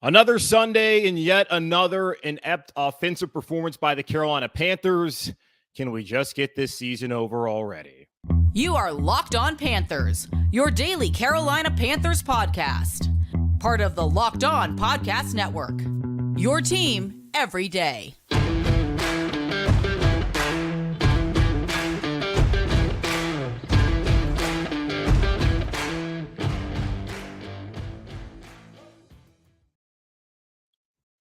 Another Sunday and yet another inept offensive performance by the Carolina Panthers. Can we just get this season over already? You are Locked On Panthers, your daily Carolina Panthers podcast. Part of the Locked On Podcast Network. Your team every day.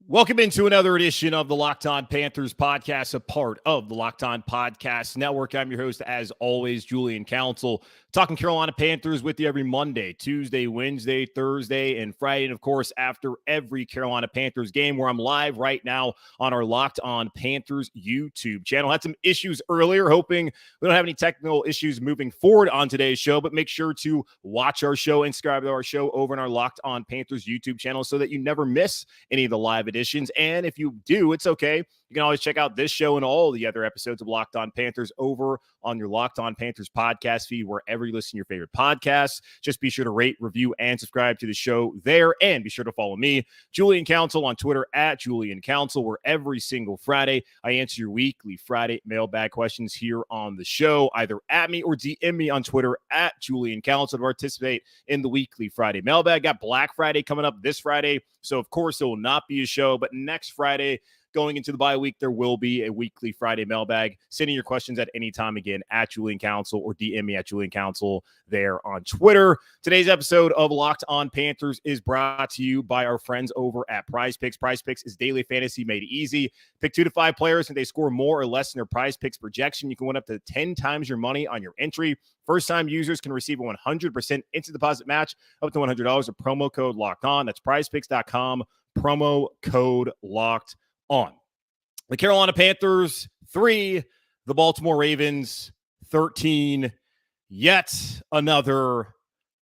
Welcome into another edition of the Locked On Panthers podcast, a part of the Locked On Podcast Network. I'm your host, as always, Julian Council, talking Carolina Panthers with you every Monday, Tuesday, Wednesday, Thursday, and Friday. And, of course, after every Carolina Panthers game, where I'm live right now on our Locked On Panthers YouTube channel. Had some issues earlier, hoping we don't have any technical issues moving forward on today's show, but make sure to watch our show and subscribe to our show over on our Locked On Panthers YouTube channel so that you never miss any of the live editions. And if you do, it's okay. You can always check out this show and all the other episodes of Locked On Panthers over on your Locked On Panthers podcast feed, wherever you listen to your favorite podcasts. Just be sure to rate, review, and subscribe to the show there. And be sure to follow me, Julian Council, on Twitter at Julian Council, where every single Friday I answer your weekly Friday mailbag questions here on the show. Either at me or DM me on Twitter at Julian Council to participate in the weekly Friday mailbag. Got Black Friday coming up this Friday, so of course there will not be a show, but next Friday, going into the bye week, there will be a weekly Friday mailbag. Sending your questions at any time, again, at Julian Council, or DM me at Julian Council there on Twitter. Today's episode of Locked On Panthers is brought to you by our friends over at Prize Picks. Prize Picks is daily fantasy made easy. Pick 2 to 5 players, and they score more or less in their Prize Picks projection. You can win up to 10 times your money on your entry. First-time users can receive a 100% instant deposit match up to $100 with promo code Locked On. That's prizepicks.com, promo code Locked On. The Carolina Panthers 3, the Baltimore Ravens 13. Yet another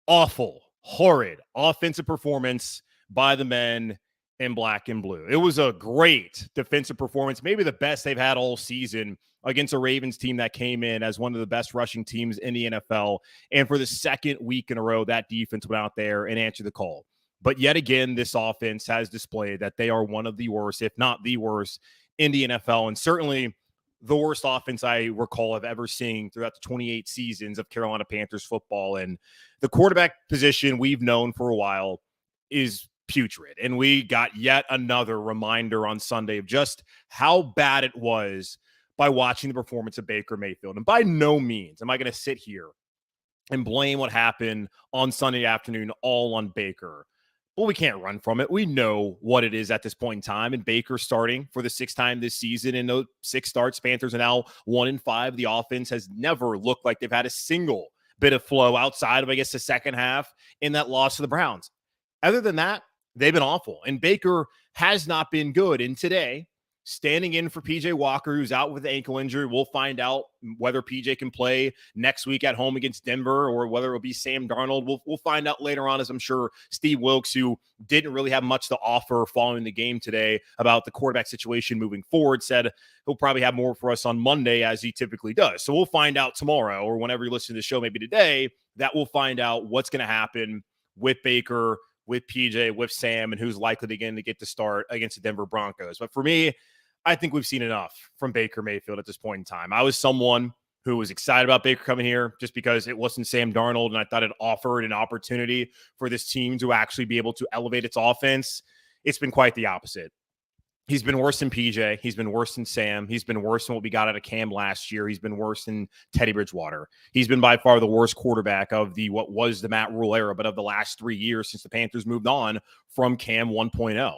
awful, horrid offensive performance by the men in black and blue. It was a great defensive performance, maybe the best they've had all season, against a Ravens team that came in as one of the best rushing teams in the NFL. And for the second week in a row, that defense went out there and answered the call. But yet again, this offense has displayed that they are one of the worst, if not the worst, in the NFL, and certainly the worst offense I recall of ever seeing throughout the 28 seasons of Carolina Panthers football. And the quarterback position we've known for a while is putrid. And we got yet another reminder on Sunday of just how bad it was by watching the performance of Baker Mayfield. And by no means am I going to sit here and blame what happened on Sunday afternoon all on Baker. Well, we can't run from it. We know what it is at this point in time. And Baker starting for the 6th time this season. In those 6 starts, Panthers are now 1-5. The offense has never looked like they've had a single bit of flow outside of, I guess, the second half in that loss to the Browns. Other than that, they've been awful. And Baker has not been good. And today, standing in for P.J. Walker, who's out with the ankle injury. We'll find out whether P.J. can play next week at home against Denver, or whether it'll be Sam Darnold. We'll find out later on, as I'm sure Steve Wilks, who didn't really have much to offer following the game today about the quarterback situation moving forward, said he'll probably have more for us on Monday, as he typically does. So we'll find out tomorrow, or whenever you listen to the show, maybe today, that we'll find out what's going to happen with Baker, with P.J., with Sam, and who's likely to get the start against the Denver Broncos. But for me, I think we've seen enough from Baker Mayfield at this point in time. I was someone who was excited about Baker coming here just because it wasn't Sam Darnold, and I thought it offered an opportunity for this team to actually be able to elevate its offense. It's been quite the opposite. He's been worse than PJ. He's been worse than Sam. He's been worse than what we got out of Cam last year. He's been worse than Teddy Bridgewater. He's been by far the worst quarterback of what was the Matt Rule era, but of the last 3 years since the Panthers moved on from Cam 1.0.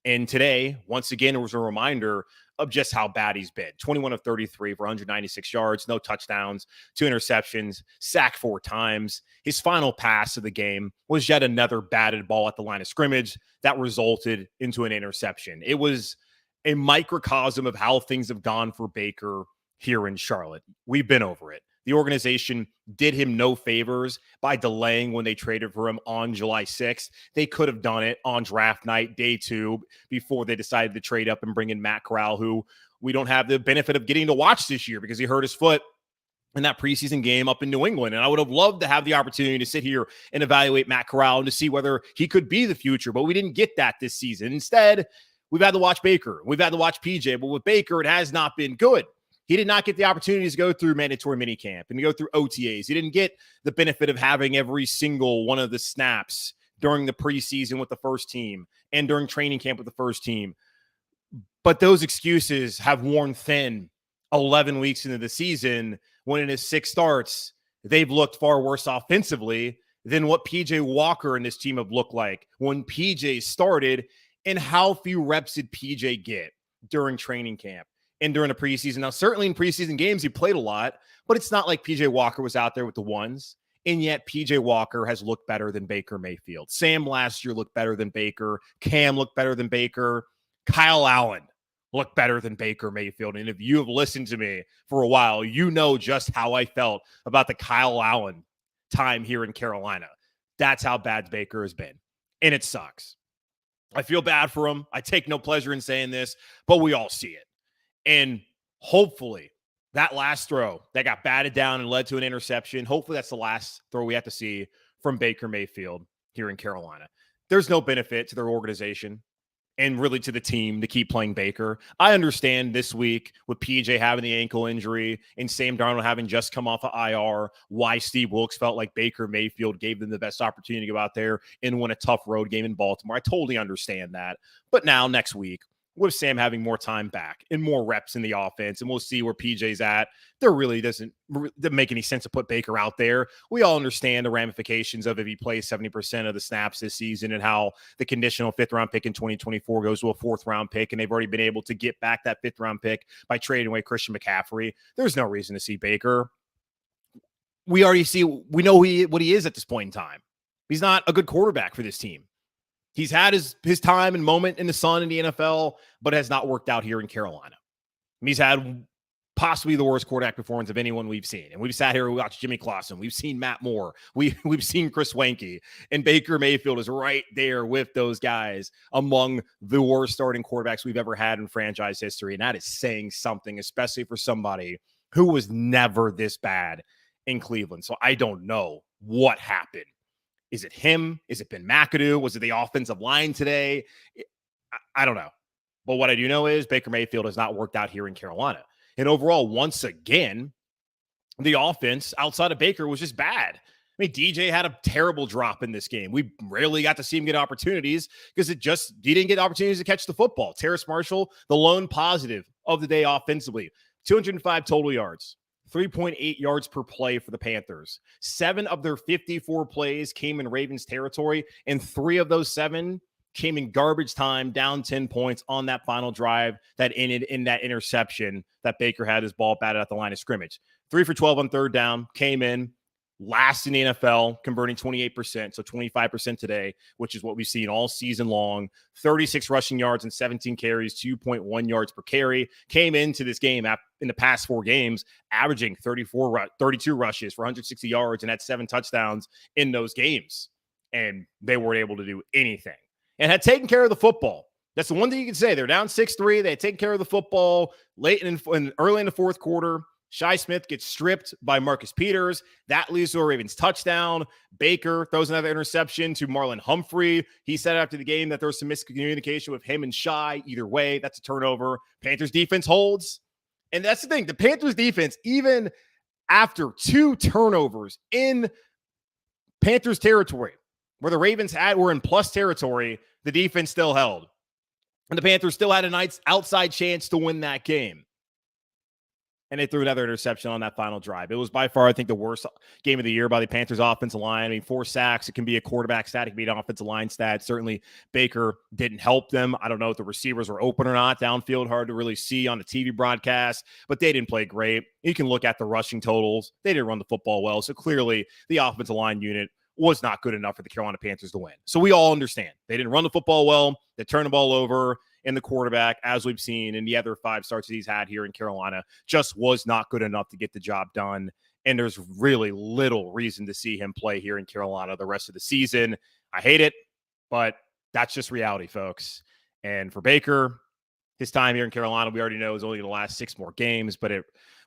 And today, once again, it was a reminder of just how bad he's been. 21 of 33 for 196 yards, no touchdowns, 2 interceptions, sacked 4 times. His final pass of the game was yet another batted ball at the line of scrimmage that resulted into an interception. It was a microcosm of how things have gone for Baker here in Charlotte. We've been over it. The organization did him no favors by delaying when they traded for him on July 6th. They could have done it on draft night, day 2, before they decided to trade up and bring in Matt Corral, who we don't have the benefit of getting to watch this year because he hurt his foot in that preseason game up in New England. And I would have loved to have the opportunity to sit here and evaluate Matt Corral and to see whether he could be the future, but we didn't get that this season. Instead, we've had to watch Baker. We've had to watch PJ, but with Baker, it has not been good. He did not get the opportunities to go through mandatory minicamp and to go through OTAs. He didn't get the benefit of having every single one of the snaps during the preseason with the first team and during training camp with the first team. But those excuses have worn thin 11 weeks into the season when in his 6 starts, they've looked far worse offensively than what PJ Walker and this team have looked like when PJ started. And how few reps did PJ get during training camp and during the preseason? Now, certainly in preseason games, he played a lot, but it's not like PJ Walker was out there with the ones. And yet PJ Walker has looked better than Baker Mayfield. Sam last year looked better than Baker. Cam looked better than Baker. Kyle Allen looked better than Baker Mayfield. And if you have listened to me for a while, you know just how I felt about the Kyle Allen time here in Carolina. That's how bad Baker has been. And it sucks. I feel bad for him. I take no pleasure in saying this, but we all see it. And hopefully that last throw that got batted down and led to an interception, hopefully that's the last throw we have to see from Baker Mayfield here in Carolina. There's no benefit to their organization and really to the team to keep playing Baker. I understand this week with PJ having the ankle injury and Sam Darnold having just come off of IR, why Steve Wilks felt like Baker Mayfield gave them the best opportunity to go out there and win a tough road game in Baltimore. I totally understand that. But now next week, with Sam having more time back and more reps in the offense, and we'll see where PJ's at, there really doesn't make any sense to put Baker out there. We all understand the ramifications of if he plays 70% of the snaps this season and how the conditional 5th-round pick in 2024 goes to a 4th-round pick, and they've already been able to get back that 5th-round pick by trading away Christian McCaffrey. There's no reason to see Baker. We already see, we know what he is at this point in time. He's not a good quarterback for this team. He's had his time and moment in the sun in the NFL, but has not worked out here in Carolina. He's had possibly the worst quarterback performance of anyone we've seen. And we've sat here and watched Jimmy Clausen. We've seen Matt Moore. We've seen Chris Wenke. And Baker Mayfield is right there with those guys among the worst starting quarterbacks we've ever had in franchise history. And that is saying something, especially for somebody who was never this bad in Cleveland. So I don't know what happened. Is it him? Is it Ben McAdoo? Was it the offensive line today? I don't know. But what I do know is Baker Mayfield has not worked out here in Carolina. And overall, once again, the offense outside of Baker was just bad. I mean, DJ had a terrible drop in this game. We rarely got to see him get opportunities because he didn't get opportunities to catch the football. Terrace Marshall, the lone positive of the day offensively, 205 total yards. 3.8 yards per play for the Panthers. 7 of their 54 plays came in Ravens territory, and 3 of those 7 came in garbage time, down 10 points on that final drive that ended in that interception that Baker had his ball batted at the line of scrimmage. 3 for 12 on 3rd down, came in last in the NFL, converting 28%, so 25% today, which is what we've seen all season long. 36 rushing yards and 17 carries, 2.1 yards per carry. Came into this game in the past 4 games, averaging 32 rushes for 160 yards and had 7 touchdowns in those games. And they weren't able to do anything. And had taken care of the football. That's the one thing you can say. They're down 6-3. They had taken care of the football late and early in the 4th quarter. Shai Smith gets stripped by Marcus Peters. That leads to a Ravens touchdown. Baker throws another interception to Marlon Humphrey. He said after the game that there was some miscommunication with him and Shai. Either way, that's a turnover. Panthers defense holds. And that's the thing. The Panthers defense, even after 2 turnovers in Panthers territory, where the Ravens were in plus territory, the defense still held. And the Panthers still had a nice outside chance to win that game. And they threw another interception on that final drive. It was by far, I think, the worst game of the year by the Panthers offensive line. I mean, 4 sacks. It can be a quarterback stat. It can be an offensive line stat. Certainly, Baker didn't help them. I don't know if the receivers were open or not. Downfield, hard to really see on the TV broadcast. But they didn't play great. You can look at the rushing totals. They didn't run the football well. So clearly, the offensive line unit was not good enough for the Carolina Panthers to win. So we all understand. They didn't run the football well. They turned the ball over. And the quarterback, as we've seen in the other 5 starts that he's had here in Carolina, just was not good enough to get the job done. And there's really little reason to see him play here in Carolina the rest of the season. I hate it, but that's just reality, folks. And for Baker, his time here in Carolina, we already know, is only going to last 6 more games, but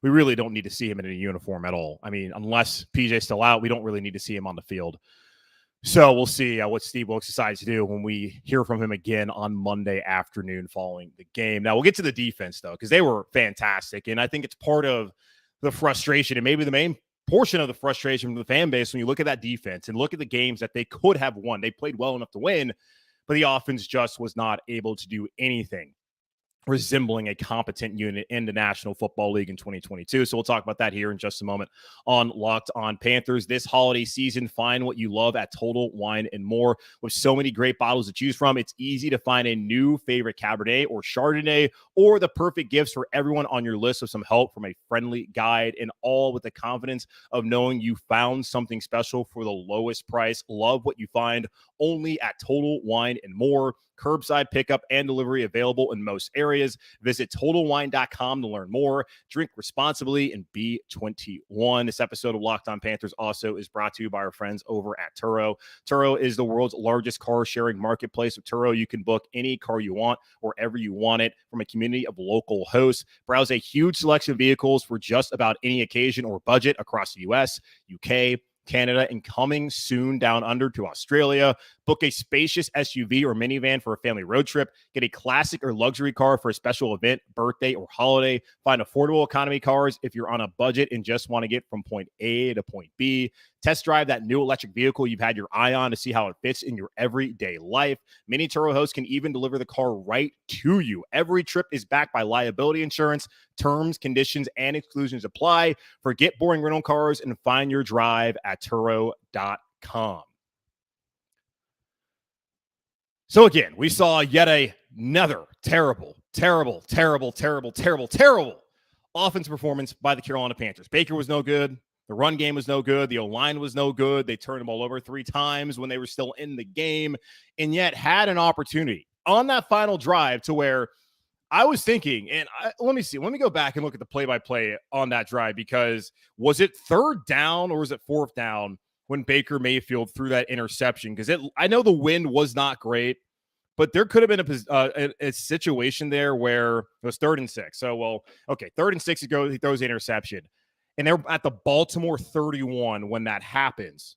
we really don't need to see him in a uniform at all. I mean, unless PJ's still out, we don't really need to see him on the field. So we'll see what Steve Wilks decides to do when we hear from him again on Monday afternoon following the game. Now, we'll get to the defense, though, because they were fantastic, and I think it's part of the frustration and maybe the main portion of the frustration from the fan base when you look at that defense and look at the games that they could have won. They played well enough to win, but the offense just was not able to do anything resembling a competent unit in the National Football League in 2022. So we'll talk about that here in just a moment on Locked On Panthers. This holiday season, find what you love at Total Wine and More. With so many great bottles to choose from, it's easy to find a new favorite Cabernet or Chardonnay or the perfect gifts for everyone on your list with some help from a friendly guide, and all with the confidence of knowing you found something special for the lowest price. Love what you find only at Total Wine and More. Curbside pickup and delivery available in most areas. Visit TotalWine.com to learn more. Drink responsibly and be 21. This episode of Locked On Panthers also is brought to you by our friends over at Turo. Turo is the world's largest car-sharing marketplace. With Turo, you can book any car you want, wherever you want it, from a community of local hosts. Browse a huge selection of vehicles for just about any occasion or budget across the U.S., UK, Canada, and coming soon down under to Australia. Book a spacious SUV or minivan for a family road trip. Get a classic or luxury car for a special event, birthday, or holiday. Find affordable economy cars if you're on a budget and just want to get from point A to point B. Test drive that new electric vehicle you've had your eye on to see how it fits in your everyday life. Many Turo hosts can even deliver the car right to you. Every trip is backed by liability insurance. Terms, conditions, and exclusions apply. Forget boring rental cars and find your drive at Turo.com. So again, we saw yet another terrible offensive performance by the Carolina Panthers. Baker was no good. The run game was no good. The O-line was no good. They turned the ball over 3 times when they were still in the game, and yet had an opportunity on that final drive to where I was thinking, and let me go back and look at the play-by-play on that drive, because was it 3rd down or was it 4th down when Baker Mayfield threw that interception? Because I know the wind was not great, but there could have been a situation there where it was 3rd and 6. So, 3rd and 6, he throws the interception. And they're at the Baltimore 31 when that happens.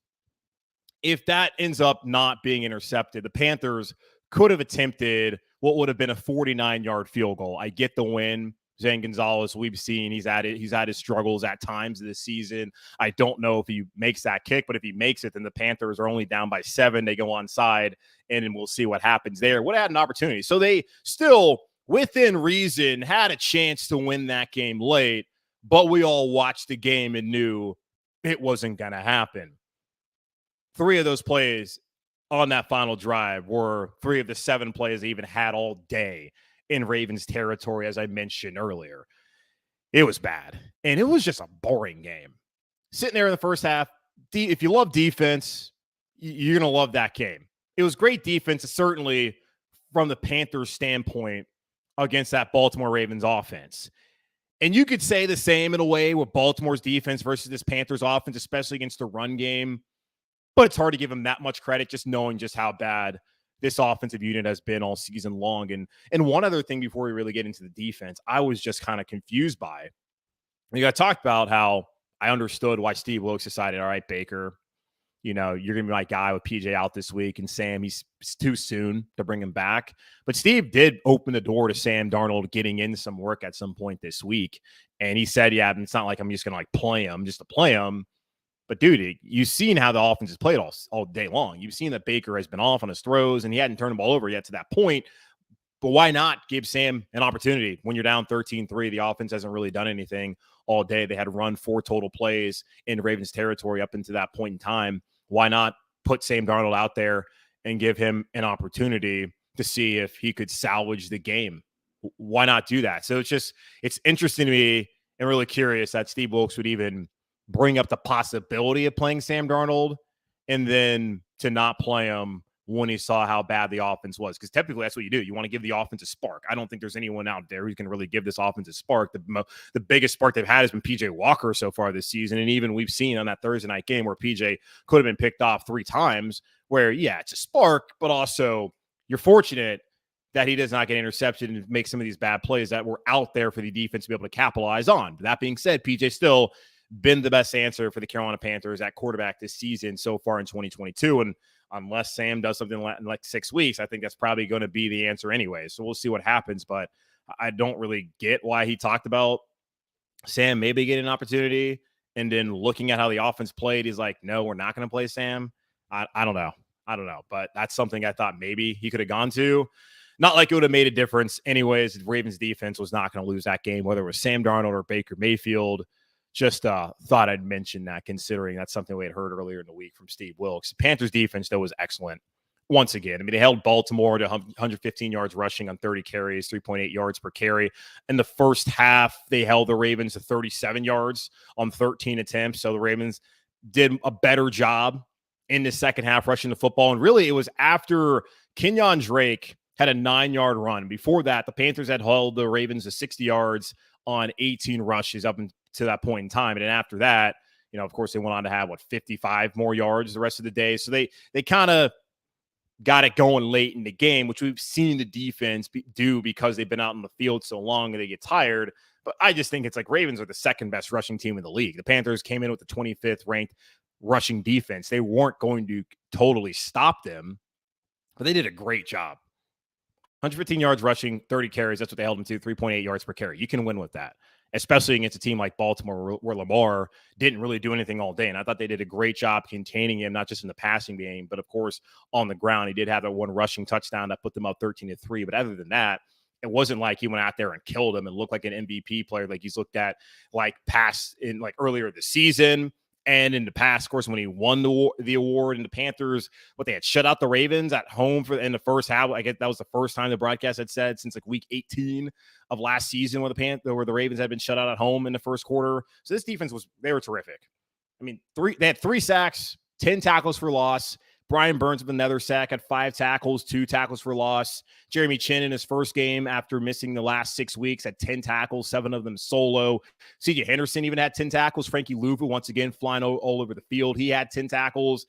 If that ends up not being intercepted, the Panthers could have attempted what would have been a 49-yard field goal. I get the win. Zane Gonzalez, we've seen he's had his struggles at times this season. I don't know if he makes that kick, but if he makes it, then the Panthers are only down by 7. They go onside, and then we'll see what happens there. Would have had an opportunity. So they still, within reason, had a chance to win that game late, but we all watched the game and knew it wasn't going to happen. 3 of those plays on that final drive were 3 of the 7 plays they even had all day in Ravens territory, as I mentioned earlier. It was bad, and it was just a boring game. Sitting there in the first half, if you love defense, you're going to love that game. It was great defense, certainly from the Panthers' standpoint, against that Baltimore Ravens offense. And you could say the same in a way with Baltimore's defense versus this Panthers offense, especially against the run game. But it's hard to give them that much credit, just knowing just how bad this offensive unit has been all season long. And one other thing before we really get into the defense, I was just kind of confused by. You got talked about how I understood why Steve Wilks decided, all right, Baker, you're going to be my guy with PJ out this week, and Sam, it's too soon to bring him back. But Steve did open the door to Sam Darnold getting in some work at some point this week. And he said, yeah, it's not like I'm just going to play him just to play him. But, dude, you've seen how the offense has played all day long. You've seen that Baker has been off on his throws, and he hadn't turned the ball over yet to that point. But why not give Sam an opportunity when you're down 13-3? The offense hasn't really done anything all day. They had to run 4 total plays in Ravens territory up into that point in time. Why not put Sam Darnold out there and give him an opportunity to see if he could salvage the game? Why not do that? So it's interesting to me and really curious that Steve Wilks would even bring up the possibility of playing Sam Darnold and then to not play him when he saw how bad the offense was. Because typically that's what you do. You want to give the offense a spark. I don't think there's anyone out there who can really give this offense a spark. The biggest spark they've had has been PJ Walker so far this season. And even we've seen on that Thursday night game where PJ could have been picked off 3 times where, yeah, it's a spark, but also you're fortunate that he does not get intercepted and make some of these bad plays that were out there for the defense to be able to capitalize on. But that being said, PJ still been the best answer for the Carolina Panthers at quarterback this season so far in 2022. And unless Sam does something in like 6 weeks, I think that's probably going to be the answer anyway. So we'll see what happens. But I don't really get why he talked about Sam maybe getting an opportunity. And then looking at how the offense played, he's like, no, we're not going to play Sam. I don't know. But that's something I thought maybe he could have gone to. Not like it would have made a difference. Anyways, the Ravens defense was not going to lose that game, whether it was Sam Darnold or Baker Mayfield. Just thought I'd mention that, considering that's something we had heard earlier in the week from Steve Wilks. The Panthers defense, though, was excellent. Once again, I mean, they held Baltimore to 115 yards rushing on 30 carries, 3.8 yards per carry. In the first half, they held the Ravens to 37 yards on 13 attempts. So the Ravens did a better job in the second half rushing the football. And really, it was after Kenyon Drake had a 9-yard run. Before that, the Panthers had held the Ravens to 60 yards on 18 rushes up to that point in time. And then after that, of course, they went on to have, 55 more yards the rest of the day. So they kind of got it going late in the game, which we've seen the defense do because they've been out in the field so long and they get tired. But I just think it's like Ravens are the second best rushing team in the league. The Panthers came in with the 25th ranked rushing defense. They weren't going to totally stop them, but they did a great job. 115 yards rushing, 30 carries. That's what they held them to, 3.8 yards per carry. You can win with that, especially against a team like Baltimore where Lamar didn't really do anything all day. And I thought they did a great job containing him, not just in the passing game, but of course on the ground. He did have that one rushing touchdown that put them up 13-3. But other than that, it wasn't like he went out there and killed him and looked like an MVP player like he's looked at earlier this season. And in the past, of course, when he won the award, and the Panthers, they had shut out the Ravens at home in the first half. I guess that was the first time the broadcast had said since week 18 of last season where the Ravens had been shut out at home in the first quarter. So this defense they were terrific. I mean, they had 3 sacks, 10 tackles for loss. Brian Burns with another sack, had 5 tackles, 2 tackles for loss. Jeremy Chin in his first game after missing the last 6 weeks had 10 tackles, 7 of them solo. C.J. Henderson even had 10 tackles. Frankie Louvu, once again, flying all over the field. He had 10 tackles.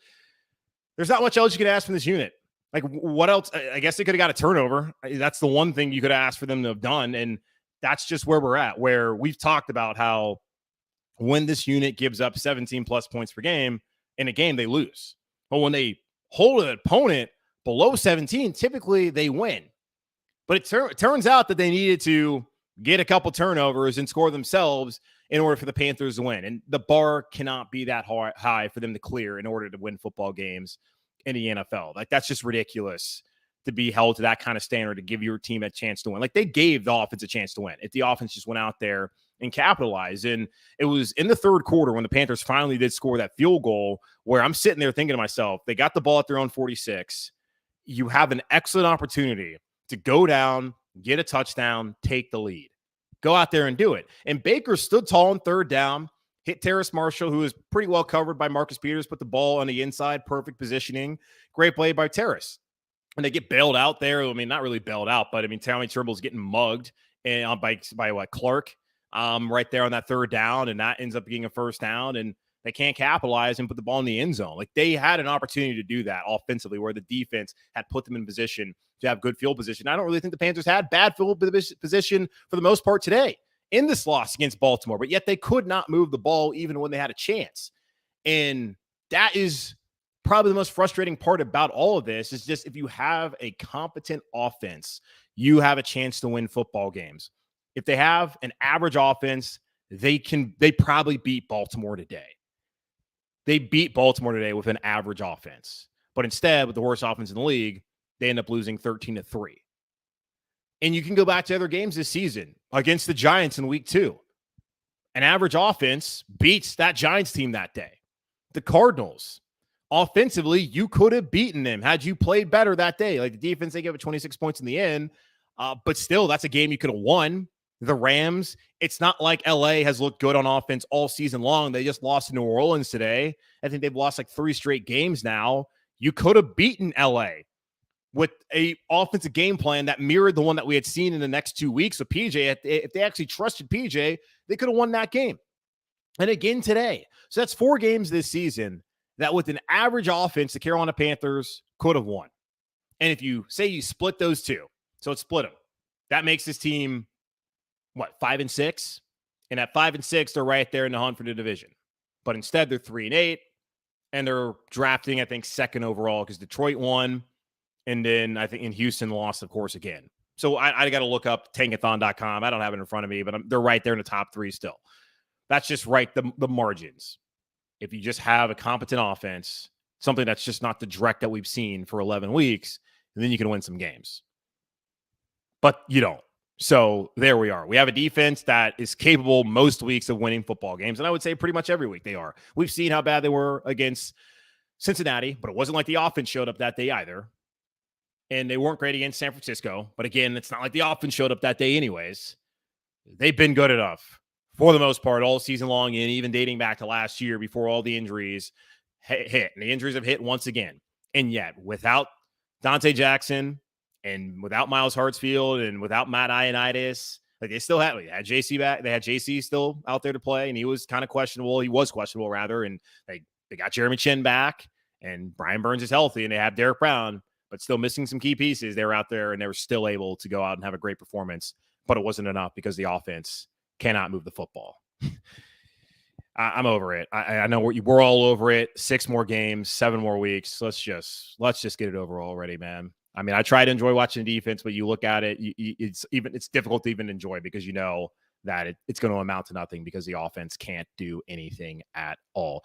There's not much else you can ask from this unit. Like, what else? I guess they could have got a turnover. That's the one thing you could ask for them to have done, and that's just where we're at, where we've talked about how when this unit gives up 17-plus points per game in a game, they lose. But when they hold an opponent below 17, typically they win. But it turns out that they needed to get a couple turnovers and score themselves in order for the Panthers to win. And the bar cannot be that high for them to clear in order to win football games in the NFL. Like, that's just ridiculous to be held to that kind of standard to give your team a chance to win. Like, they gave the offense a chance to win if the offense just went out there and capitalized. And it was in the third quarter when the Panthers finally did score that field goal where I'm sitting there thinking to myself, they got the ball at their own 46. You have an excellent opportunity to go down, get a touchdown, take the lead. Go out there and do it. And Baker stood tall on third down, hit Terrace Marshall, who was pretty well covered by Marcus Peters, put the ball on the inside, perfect positioning. Great play by Terrace. And they get bailed out there. I mean, not really bailed out, but I mean, Tommy Trimble's getting mugged by Clark. Right there on that third down, and that ends up being a first down, and they can't capitalize and put the ball in the end zone. Like, they had an opportunity to do that offensively where the defense had put them in position to have good field position. I don't really think the Panthers had bad field position for the most part today in this loss against Baltimore, but yet they could not move the ball even when they had a chance. And that is probably the most frustrating part about all of this is just if you have a competent offense, you have a chance to win football games. If they have an average offense, they probably beat Baltimore today. They beat Baltimore today with an average offense. But instead, with the worst offense in the league, they end up losing 13-3. And you can go back to other games this season against the Giants in week 2. An average offense beats that Giants team that day. The Cardinals, offensively, you could have beaten them had you played better that day. Like, the defense, they gave it 26 points in the end. But still, that's a game you could have won. The Rams, it's not like LA has looked good on offense all season long. They just lost to New Orleans today. I think they've lost like 3 straight games now. You could have beaten LA with a offensive game plan that mirrored the one that we had seen in the next 2 weeks with PJ. If they actually trusted PJ, they could have won that game. And again today. So that's 4 games this season that with an average offense, the Carolina Panthers could have won. And if you say you split those 2, So it split them. That makes this team, 5-6? And at 5-6, they're right there in the hunt for the division. But instead, they're 3-8, and they're drafting, I think, second overall because Detroit won, and then I think in Houston lost, of course, again. So I got to look up tankathon.com. I don't have it in front of me, but they're right there in the top 3 still. That's just right, the margins. If you just have a competent offense, something that's just not the direct that we've seen for 11 weeks, then you can win some games. But you don't. So there we are. We have a defense that is capable most weeks of winning football games. And I would say pretty much every week they are. We've seen how bad they were against Cincinnati, but it wasn't like the offense showed up that day either. And they weren't great against San Francisco. But again, it's not like the offense showed up that day anyways. They've been good enough for the most part all season long, and even dating back to last year before all the injuries hit. And the injuries have hit once again. And yet, without Dante Jackson and without Miles Hartsfield and without Matt Ioannidis, like they still had JC back. They had JC still out there to play, and he was kind of questionable. He was questionable, rather. And they got Jeremy Chin back, and Brian Burns is healthy, and they have Derek Brown, but still missing some key pieces. They were out there, and they were still able to go out and have a great performance. But it wasn't enough because the offense cannot move the football. I'm over it. I know we're all over it. 6 more games, 7 more weeks. Let's just get it over already, man. I mean, I try to enjoy watching defense, but you look at it, it's difficult to even enjoy because you know that it's going to amount to nothing because the offense can't do anything at all.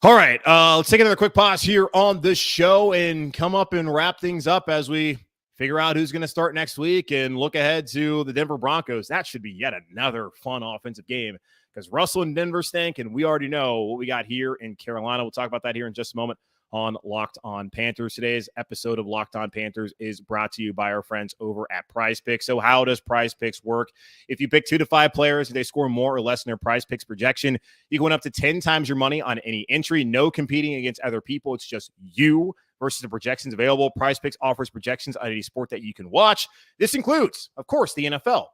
All right, let's take another quick pause here on the show and come up and wrap things up as we figure out who's going to start next week and look ahead to the Denver Broncos. That should be yet another fun offensive game because Russell and Denver stink, and we already know what we got here in Carolina. We'll talk about that here in just a moment on Locked On Panthers. Today's episode of Locked On Panthers is brought to you by our friends over at Prize Picks. So how does Prize Picks work? If you pick 2 to 5 players and they score more or less than their Prize Picks projection, you can win up to 10 times your money on any entry. No competing against other people. It's just you versus the projections available. Prize Picks offers projections on any sport that you can watch. This includes, of course, the NFL,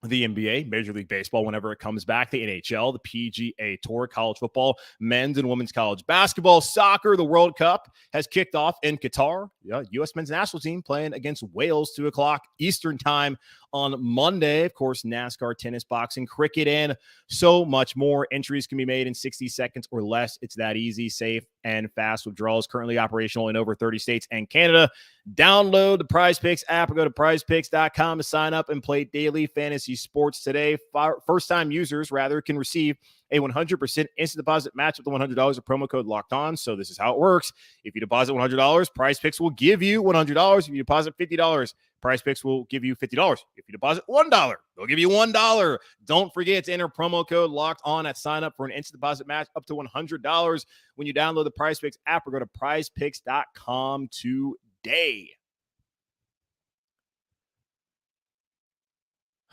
the NBA, Major League Baseball whenever it comes back, the NHL, the PGA Tour, college football, men's and women's college basketball, soccer. The World Cup has kicked off in Qatar. U.S. men's national team playing against Wales, 2 o'clock Eastern time on Monday. Of course, NASCAR, tennis, boxing, cricket, and so much more. Entries can be made in 60 seconds or less. It's that easy, safe, and fast. Withdrawals currently operational in over 30 states and Canada. Download the Prize Picks app or go to prizepicks.com to sign up and play daily fantasy sports today. First-time users, can receive a 100% instant deposit match with the $100 of promo code Locked On. So this is how it works. If you deposit $100, Prize Picks will give you $100. If you deposit $50, Prize Picks will give you $50. If you deposit $1, they'll give you $1. Don't forget to enter promo code Locked On at sign up for an instant deposit match up to $100 when you download the Prize Picks app or go to prizepicks.com today.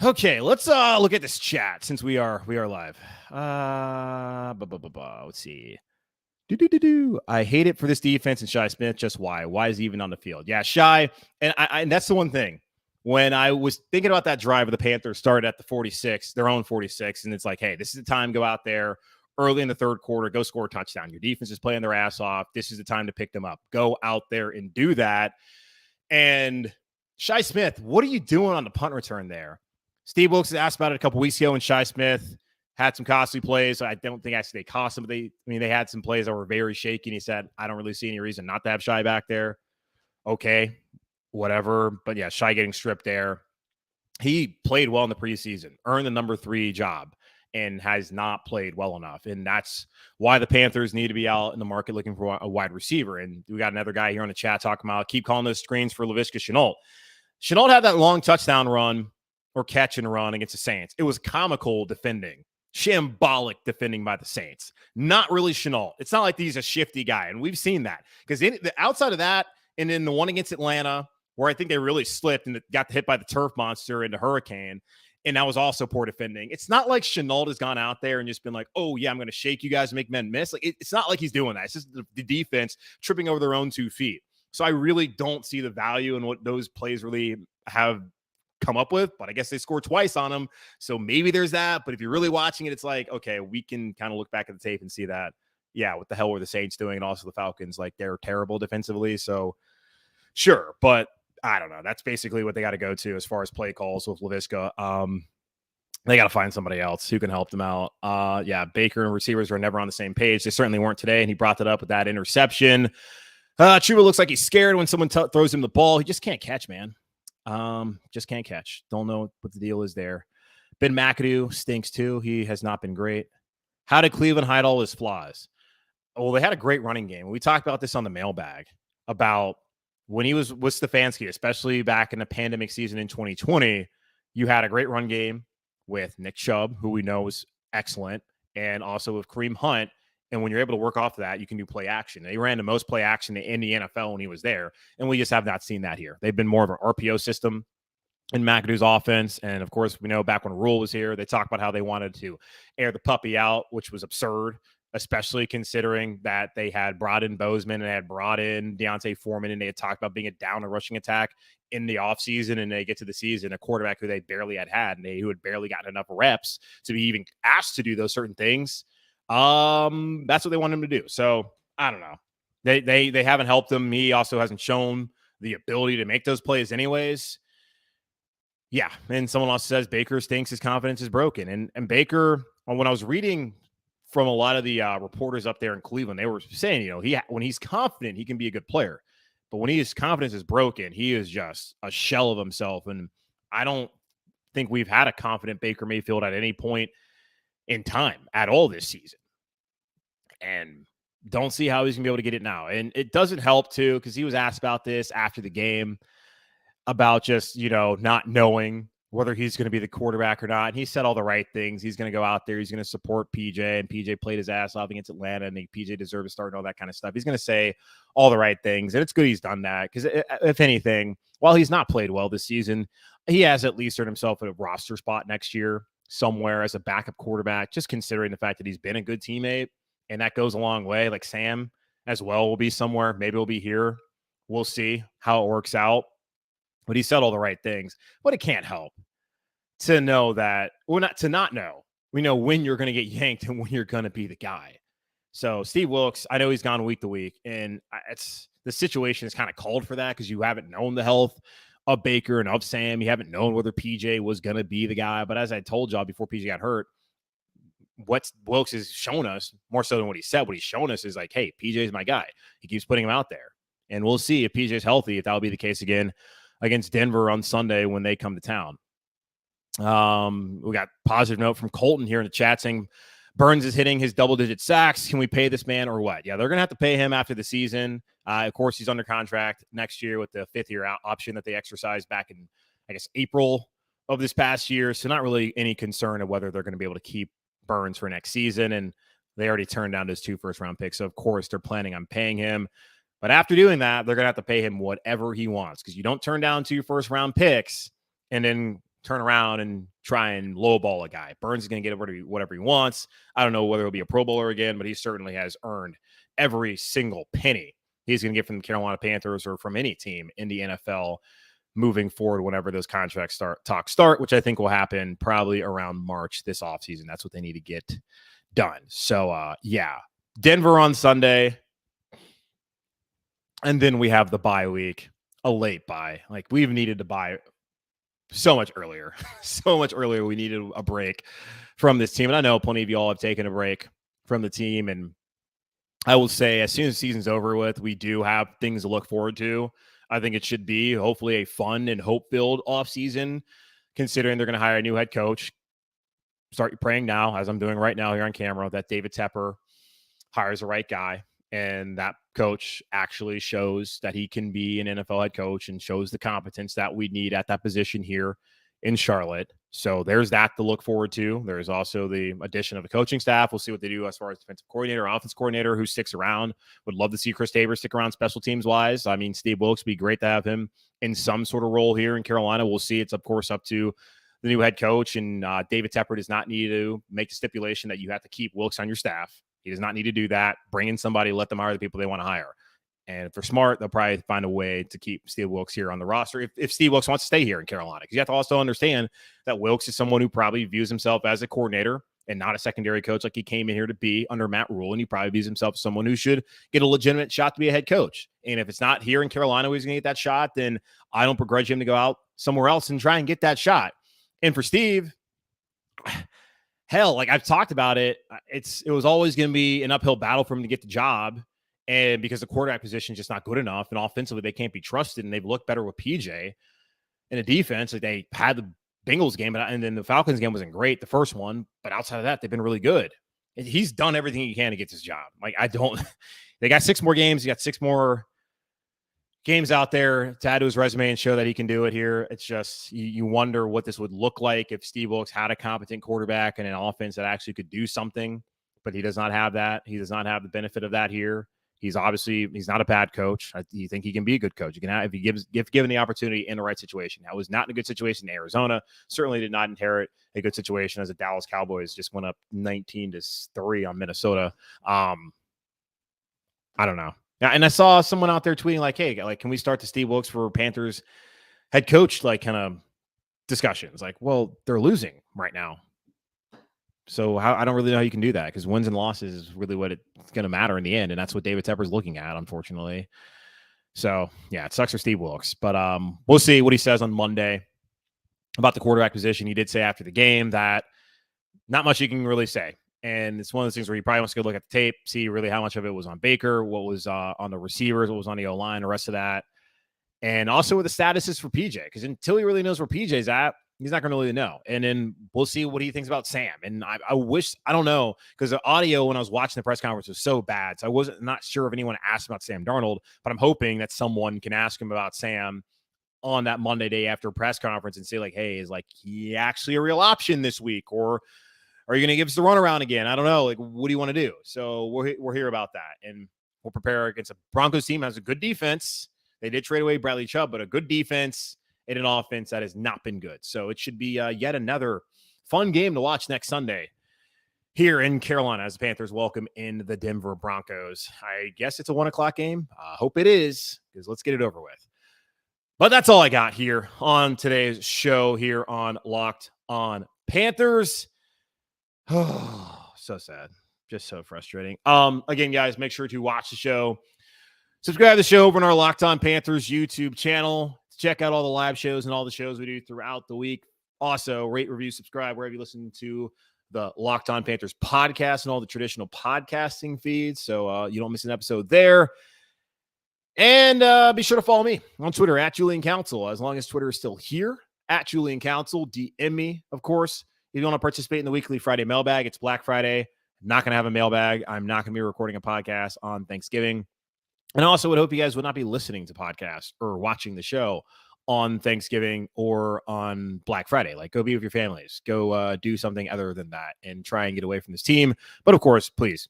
Okay, let's look at this chat since we are live. Let's see. I hate it for this defense and Shi Smith. Just why? Why is he even on the field? Yeah, Shi, and that's the one thing. When I was thinking about that drive of the Panthers started at the 46, their own 46, and it's like, hey, this is the time. Go out there early in the third quarter, go score a touchdown. Your defense is playing their ass off. This is the time to pick them up. Go out there and do that. And Shi Smith, what are you doing on the punt return there? Steve Wilks asked about it a couple weeks ago, and Shi Smith had some costly plays. I don't think actually they cost him. They had some plays that were very shaky, and he said, I don't really see any reason not to have Shi back there. Okay, whatever. But yeah, Shi getting stripped there. He played well in the preseason, earned the number 3 job, and has not played well enough. And that's why the Panthers need to be out in the market looking for a wide receiver. And we got another guy here on the chat talking about keep calling those screens for Laviska Shenault. Shenault had that long touchdown run or catch and run against the Saints. It was comical defending, shambolic defending by the Saints. Not really Shenault. It's not like he's a shifty guy, and we've seen that. Because outside of that, and then the one against Atlanta, where I think they really slipped and got hit by the turf monster and the hurricane, and that was also poor defending. It's not like Shenault has gone out there and just been like, oh, yeah, I'm going to shake you guys and make men miss. Like it's not like he's doing that. It's just the defense tripping over their own 2 feet. So I really don't see the value in what those plays really have come up with, but I guess they scored twice on them. So maybe there's that. But if you're really watching it, it's like, okay, we can kind of look back at the tape and see that, yeah, what the hell were the Saints doing? And also the Falcons, like they're terrible defensively. So sure. But I don't know. That's basically what they got to go to as far as play calls with Laviska. They got to find somebody else who can help them out. Yeah, Baker and receivers are never on the same page. They certainly weren't today, and he brought that up with that interception. Chuba looks like he's scared when someone throws him the ball. He just can't catch, man. Just can't catch. Don't know what the deal is there. Ben McAdoo stinks too. He has not been great. How did Cleveland hide all his flaws? Well, they had a great running game. We talked about this on the mailbag about when he was with Stefanski, especially back in the pandemic season in 2020. You had a great run game with Nick Chubb, who we know is excellent, and also with Kareem Hunt. And when you're able to work off of that, you can do play action. They ran the most play action in the NFL when he was there, and we just have not seen that here. They've been more of an RPO system in McAdoo's offense. And, of course, we know back when Rule was here, they talked about how they wanted to air the puppy out, which was absurd, especially considering that they had brought in Bozeman and had brought in Deontay Foreman, and they had talked about being a down and rushing attack in the offseason, and they get to the season, a quarterback who they barely had and who had barely gotten enough reps to be even asked to do those certain things. That's what they want him to do. So I don't know. They haven't helped him. He also hasn't shown the ability to make those plays anyways. Yeah. And someone else says Baker thinks his confidence is broken. And Baker, when I was reading from a lot of the reporters up there in Cleveland, they were saying, when he's confident, he can be a good player. But when his confidence is broken, he is just a shell of himself. And I don't think we've had a confident Baker Mayfield at any point in time at all this season. And don't see how he's going to be able to get it now. And it doesn't help, too, because he was asked about this after the game about just, not knowing whether he's going to be the quarterback or not. And he said all the right things. He's going to go out there. He's going to support PJ. And PJ played his ass off against Atlanta. And PJ deserved to start and all that kind of stuff. He's going to say all the right things. And it's good he's done that. Because if anything, while he's not played well this season, he has at least earned himself a roster spot next year somewhere as a backup quarterback, just considering the fact that he's been a good teammate. And that goes a long way. Like Sam as well will be somewhere. Maybe he'll be here. We'll see how it works out. But he said all the right things. But it can't help to know that, well, not to not know. We know when you're going to get yanked and when you're going to be the guy. So Steve Wilks, I know he's gone week to week, and the situation is kind of called for that because you haven't known the health of Baker and of Sam. You haven't known whether PJ was going to be the guy. But as I told y'all before PJ got hurt, what Wilks has shown us, more so than what he said, what he's shown us is like, hey, PJ's my guy. He keeps putting him out there. And we'll see if PJ's healthy, if that'll be the case again against Denver on Sunday when they come to town. We got positive note from Colton here in the chat saying Burns is hitting his double-digit sacks. Can we pay this man or what? Yeah, they're going to have to pay him after the season. Of course, he's under contract next year with the fifth-year option that they exercised back in, I guess, April of this past year. So not really any concern of whether they're going to be able to keep Burns for next season. And they already turned down his 2 first-round picks. So, of course, they're planning on paying him. But after doing that, they're going to have to pay him whatever he wants because you don't turn down 2 first-round picks and then turn around and try and lowball a guy. Burns is going to get whatever he wants. I don't know whether he'll be a Pro Bowler again, but he certainly has earned every single penny he's going to get from the Carolina Panthers or from any team in the NFL moving forward whenever those contract talks start, which I think will happen probably around March this offseason. That's what they need to get done. So, yeah, Denver on Sunday. And then we have the bye week, a late bye. Like, we've needed to bye so much earlier. So much earlier we needed a break from this team. And I know plenty of y'all have taken a break from the team. And I will say, as soon as the season's over with, we do have things to look forward to. I think it should be hopefully a fun and hope-filled offseason, considering they're going to hire a new head coach. Start praying now, as I'm doing right now here on camera, that David Tepper hires the right guy. And that coach actually shows that he can be an NFL head coach and shows the competence that we need at that position here in Charlotte. So there's that to look forward to. There's also the addition of the coaching staff. We'll see what they do as far as defensive coordinator, offense coordinator, who sticks around. Would love to see Chris Tabor stick around special teams wise. I mean, Steve Wilks would be great to have him in some sort of role here in Carolina. We'll see. It's, of course, up to the new head coach. And David Tepper does not need to make the stipulation that you have to keep Wilks on your staff. He does not need to do that. Bring in somebody, let them hire the people they want to hire. And if they're smart, they'll probably find a way to keep Steve Wilks here on the roster if Steve Wilks wants to stay here in Carolina. Because you have to also understand that Wilks is someone who probably views himself as a coordinator and not a secondary coach like he came in here to be under Matt Rule. And he probably views himself as someone who should get a legitimate shot to be a head coach. And if it's not here in Carolina where he's going to get that shot, then I don't begrudge him to go out somewhere else and try and get that shot. And for Steve, hell, like I've talked about it, it was always going to be an uphill battle for him to get the job. And because the quarterback position is just not good enough, and offensively they can't be trusted, and they've looked better with PJ. In a defense, like they had the Bengals game, and then the Falcons game wasn't great, the first one, but outside of that, they've been really good. And he's done everything he can to get this job. Like they got 6 more games. He got 6 more games out there to add to his resume and show that he can do it here. It's just, you wonder what this would look like if Steve Wilks had a competent quarterback and an offense that actually could do something, but he does not have that. He does not have the benefit of that here. He's not a bad coach. You think he can be a good coach? You can have, if given the opportunity in the right situation. Now, was not in a good situation in Arizona. Certainly did not inherit a good situation as the Dallas Cowboys just went up 19-3 on Minnesota. I don't know. And I saw someone out there tweeting like, "Hey, like, can we start the Steve Wilks for Panthers head coach like kind of discussions?" Like, well, they're losing right now. So I don't really know how you can do that, because wins and losses is really what it's going to matter in the end. And that's what David Tepper's looking at, unfortunately. So, yeah, it sucks for Steve Wilks. But we'll see what he says on Monday about the quarterback position. He did say after the game that not much you can really say. And it's one of those things where he probably wants to go look at the tape, see really how much of it was on Baker, what was on the receivers, what was on the O-line, the rest of that. And also what the status is for PJ, because until he really knows where PJ's at, he's not going to really know. And then we'll see what he thinks about Sam. And I don't know, because the audio when I was watching the press conference was so bad. So I wasn't not sure if anyone asked about Sam Darnold, but I'm hoping that someone can ask him about Sam on that Monday day after press conference and say like, hey, is like he actually a real option this week? Or are you going to give us the runaround again? I don't know. Like, what do you want to do? So we're here about that. And we'll prepare against a Broncos team that has a good defense. They did trade away Bradley Chubb, but a good defense in an offense that has not been good. So it should be yet another fun game to watch next Sunday here in Carolina as the Panthers welcome in the Denver Broncos. I guess it's a 1:00 game. I hope it is, because let's get it over with. But that's all I got here on today's show here on Locked On Panthers. Oh, so sad. Just so frustrating. Again, guys, make sure to watch the show. Subscribe to the show over on our Locked On Panthers YouTube channel. Check out all the live shows and all the shows we do throughout the week. Also, rate, review, subscribe wherever you listen to the Locked On Panthers podcast and all the traditional podcasting feeds, so you don't miss an episode there. And be sure to follow me on Twitter at Julian Council. As long as Twitter is still here, at Julian Council. DM me, of course, if you want to participate in the weekly Friday mailbag. It's Black Friday. I'm not going to have a mailbag. I'm not going to be recording a podcast on Thanksgiving. And I also would hope you guys would not be listening to podcasts or watching the show on Thanksgiving or on Black Friday. Like, go be with your families. Go do something other than that and try and get away from this team. But, of course, please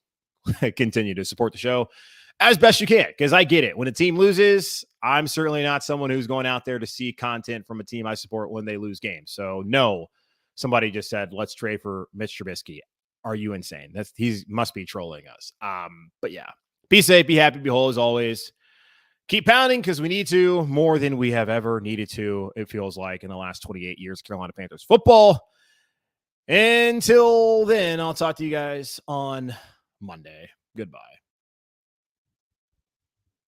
continue to support the show as best you can, because I get it. When a team loses, I'm certainly not someone who's going out there to see content from a team I support when they lose games. So, no, somebody just said, let's trade for Mitch Trubisky. Are you insane? He must be trolling us. But, yeah. Be safe, be happy, be whole as always. Keep pounding, because we need to more than we have ever needed to, it feels like, in the last 28 years, Carolina Panthers football. Until then, I'll talk to you guys on Monday. Goodbye.